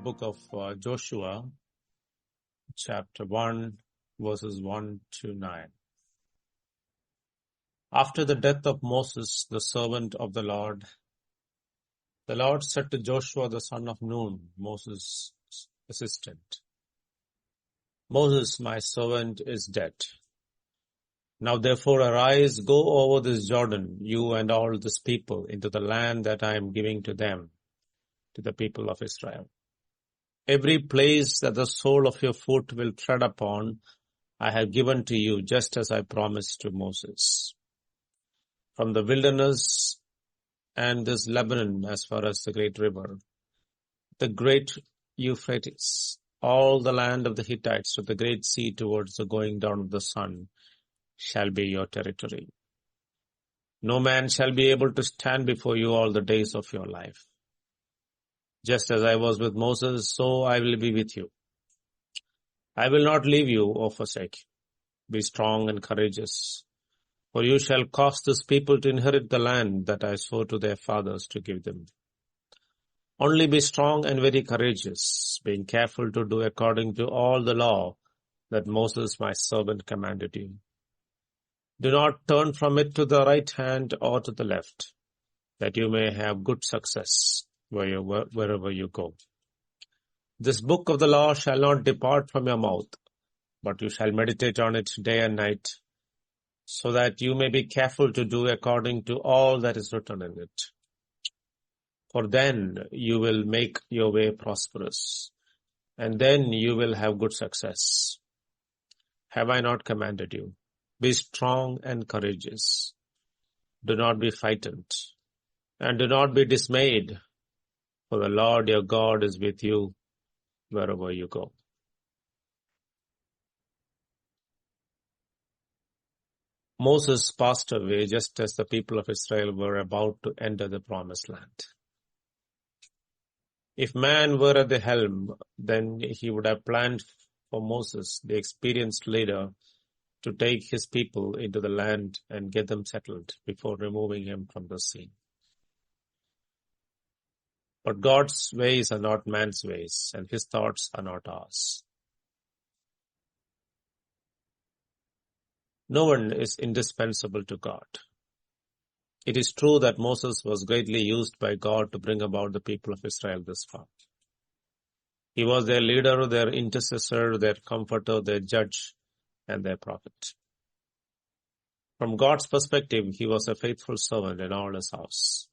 book of Joshua, chapter 1, verses 1 to 9. After the death of Moses, the servant of the Lord said to Joshua, the son of Nun, Moses' assistant, "Moses, my servant, is dead. Now therefore arise, go over this Jordan, you and all this people, into the land that I am giving to them, to the people of Israel. Every place that the sole of your foot will tread upon, I have given to you, just as I promised to Moses. From the wilderness and this Lebanon as far as the great river, the great Euphrates, all the land of the Hittites to the great sea towards the going down of the sun shall be your territory. No man shall be able to stand before you all the days of your life. Just as I was with Moses, so I will be with you. I will not leave you or forsake you. Be strong and courageous, for you shall cause this people to inherit the land that I swore to their fathers to give them. Only be strong and very courageous, being careful to do according to all the law that Moses my servant commanded you. Do not turn from it to the right hand or to the left, that you may have good success wherever you go. This book of the law shall not depart from your mouth, but you shall meditate on it day and night, so that you may be careful to do according to all that is written in it. For then you will make your way prosperous, and then you will have good success. Have I not commanded you? Be strong and courageous. Do not be frightened, and do not be dismayed, for the Lord your God is with you wherever you go." Moses passed away just as the people of Israel were about to enter the promised land. If man were at the helm, then he would have planned for Moses, the experienced leader, to take his people into the land and get them settled before removing him from the scene. But God's ways are not man's ways, and his thoughts are not ours. No one is indispensable to God. It is true that Moses was greatly used by God to bring about the people of Israel this far. He was their leader, their intercessor, their comforter, their judge, and their prophet. From God's perspective, he was a faithful servant in all his house.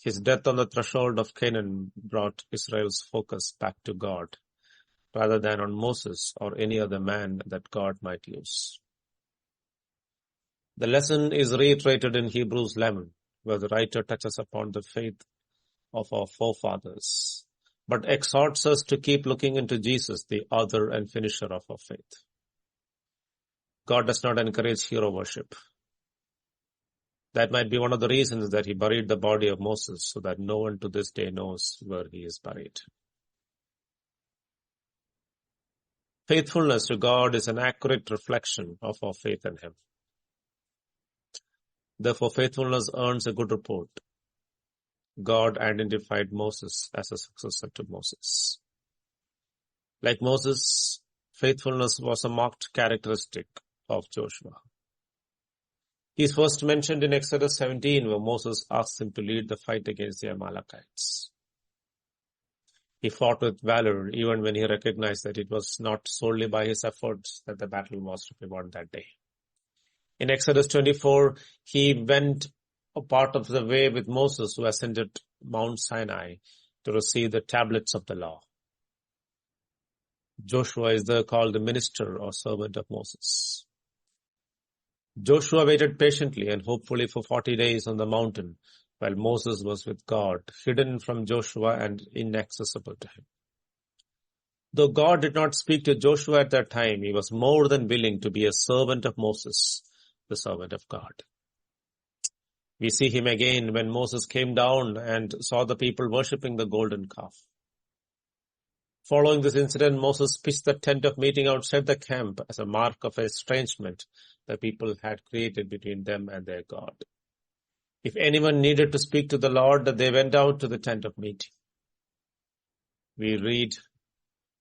His death on the threshold of Canaan brought Israel's focus back to God, rather than on Moses or any other man that God might use. The lesson is reiterated in Hebrews 11, where the writer touches upon the faith of our forefathers, but exhorts us to keep looking into Jesus, the author and finisher of our faith. God does not encourage hero worship. That might be one of the reasons that he buried the body of Moses, so that no one to this day knows where he is buried. Faithfulness to God is an accurate reflection of our faith in him. Therefore, faithfulness earns a good report. God identified Moses as a successor to Moses. Like Moses, faithfulness was a marked characteristic of Joshua. He is first mentioned in Exodus 17, where Moses asked him to lead the fight against the Amalekites. He fought with valor even when he recognized that it was not solely by his efforts that the battle was to be won that day. In Exodus 24, he went a part of the way with Moses, who ascended Mount Sinai to receive the tablets of the law. Joshua is there called the minister or servant of Moses. Joshua waited patiently and hopefully for 40 days on the mountain, while Moses was with God, hidden from Joshua and inaccessible to him. Though God did not speak to Joshua at that time, he was more than willing to be a servant of Moses, the servant of God. We see him again when Moses came down and saw the people worshipping the golden calf. Following this incident, Moses pitched the tent of meeting outside the camp as a mark of estrangement the people had created between them and their God. If anyone needed to speak to the Lord, they went out to the tent of meeting. we read,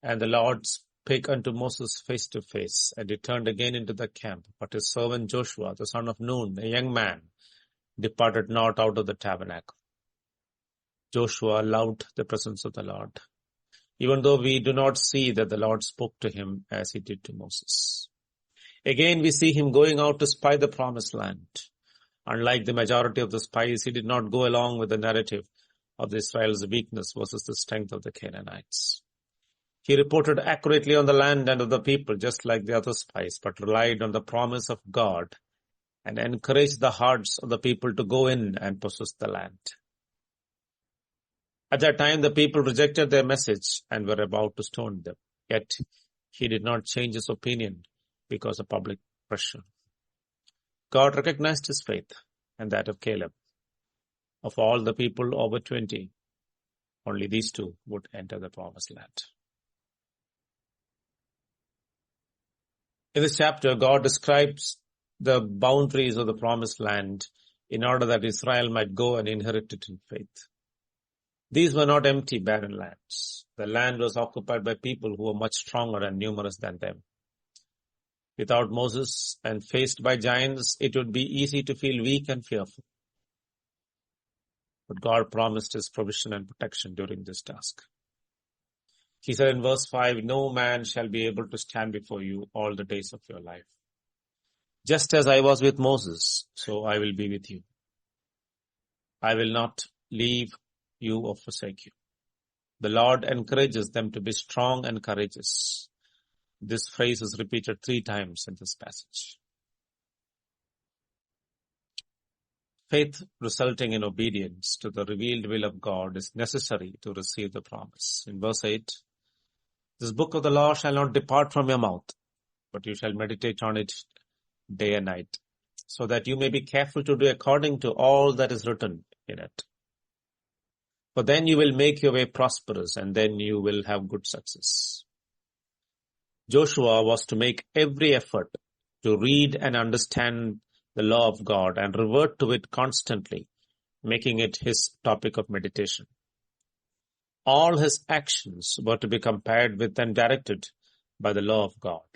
"And the Lord spake unto Moses face to face, and he turned again into the camp. But his servant Joshua, the son of Nun, a young man, departed not out of the tabernacle." Joshua loved the presence of the Lord, even though we do not see that the Lord spoke to him as he did to Moses. Again, we see him going out to spy the promised land. Unlike the majority of the spies, he did not go along with the narrative of Israel's weakness versus the strength of the Canaanites. He reported accurately on the land and of the people, just like the other spies, but relied on the promise of God and encouraged the hearts of the people to go in and possess the land. At that time, the people rejected their message and were about to stone them. Yet, he did not change his opinion because of public pressure. God recognized his faith and that of Caleb. Of all the people over 20, only these two would enter the promised land. In this chapter, God describes the boundaries of the promised land in order that Israel might go and inherit it in faith. These were not empty, barren lands. The land was occupied by people who were much stronger and numerous than them. Without Moses and faced by giants, it would be easy to feel weak and fearful. But God promised his provision and protection during this task. He said in verse 5, "No man shall be able to stand before you all the days of your life. Just as I was with Moses, so I will be with you. I will not leave you or forsake you." The Lord encourages them to be strong and courageous. This phrase is repeated 3 times in this passage. Faith resulting in obedience to the revealed will of God is necessary to receive the promise. In verse 8, "This book of the law shall not depart from your mouth, but you shall meditate on it day and night, so that you may be careful to do according to all that is written in it. For then you will make your way prosperous, and then you will have good success." Joshua was to make every effort to read and understand the law of God and revert to it constantly, making it his topic of meditation. All his actions were to be compared with and directed by the law of God.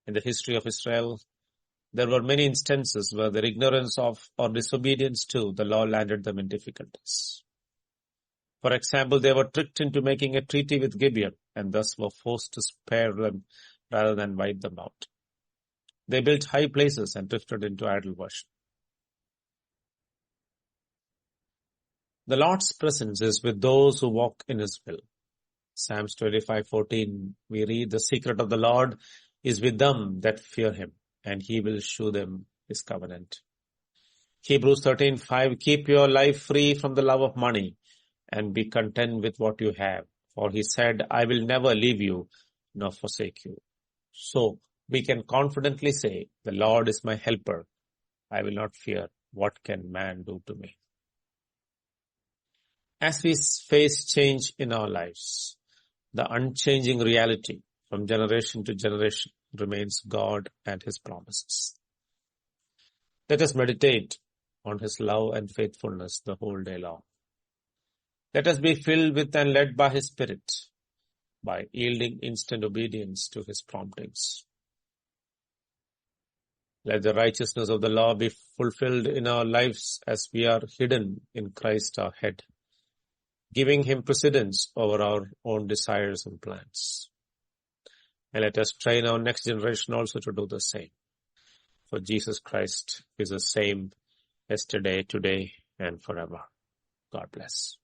In the history of Israel, there were many instances where their ignorance of or disobedience to the law landed them in difficulties. For example, they were tricked into making a treaty with Gibeon and thus were forced to spare them rather than wipe them out. They built high places and drifted into idol worship. The Lord's presence is with those who walk in his will. Psalms 25:14, we read, "The secret of the Lord is with them that fear him, and he will shew them his covenant." Hebrews 13:5, "Keep your life free from the love of money and be content with what you have. For he said, I will never leave you nor forsake you." So we can confidently say, "The Lord is my helper. I will not fear. What can man do to me?" As we face change in our lives, the unchanging reality from generation to generation remains God and his promises. Let us meditate on his love and faithfulness the whole day long. Let us be filled with and led by his Spirit by yielding instant obedience to his promptings. Let the righteousness of the law be fulfilled in our lives as we are hidden in Christ our head, giving him precedence over our own desires and plans. And let us train our next generation also to do the same. For Jesus Christ is the same yesterday, today, and forever. God bless.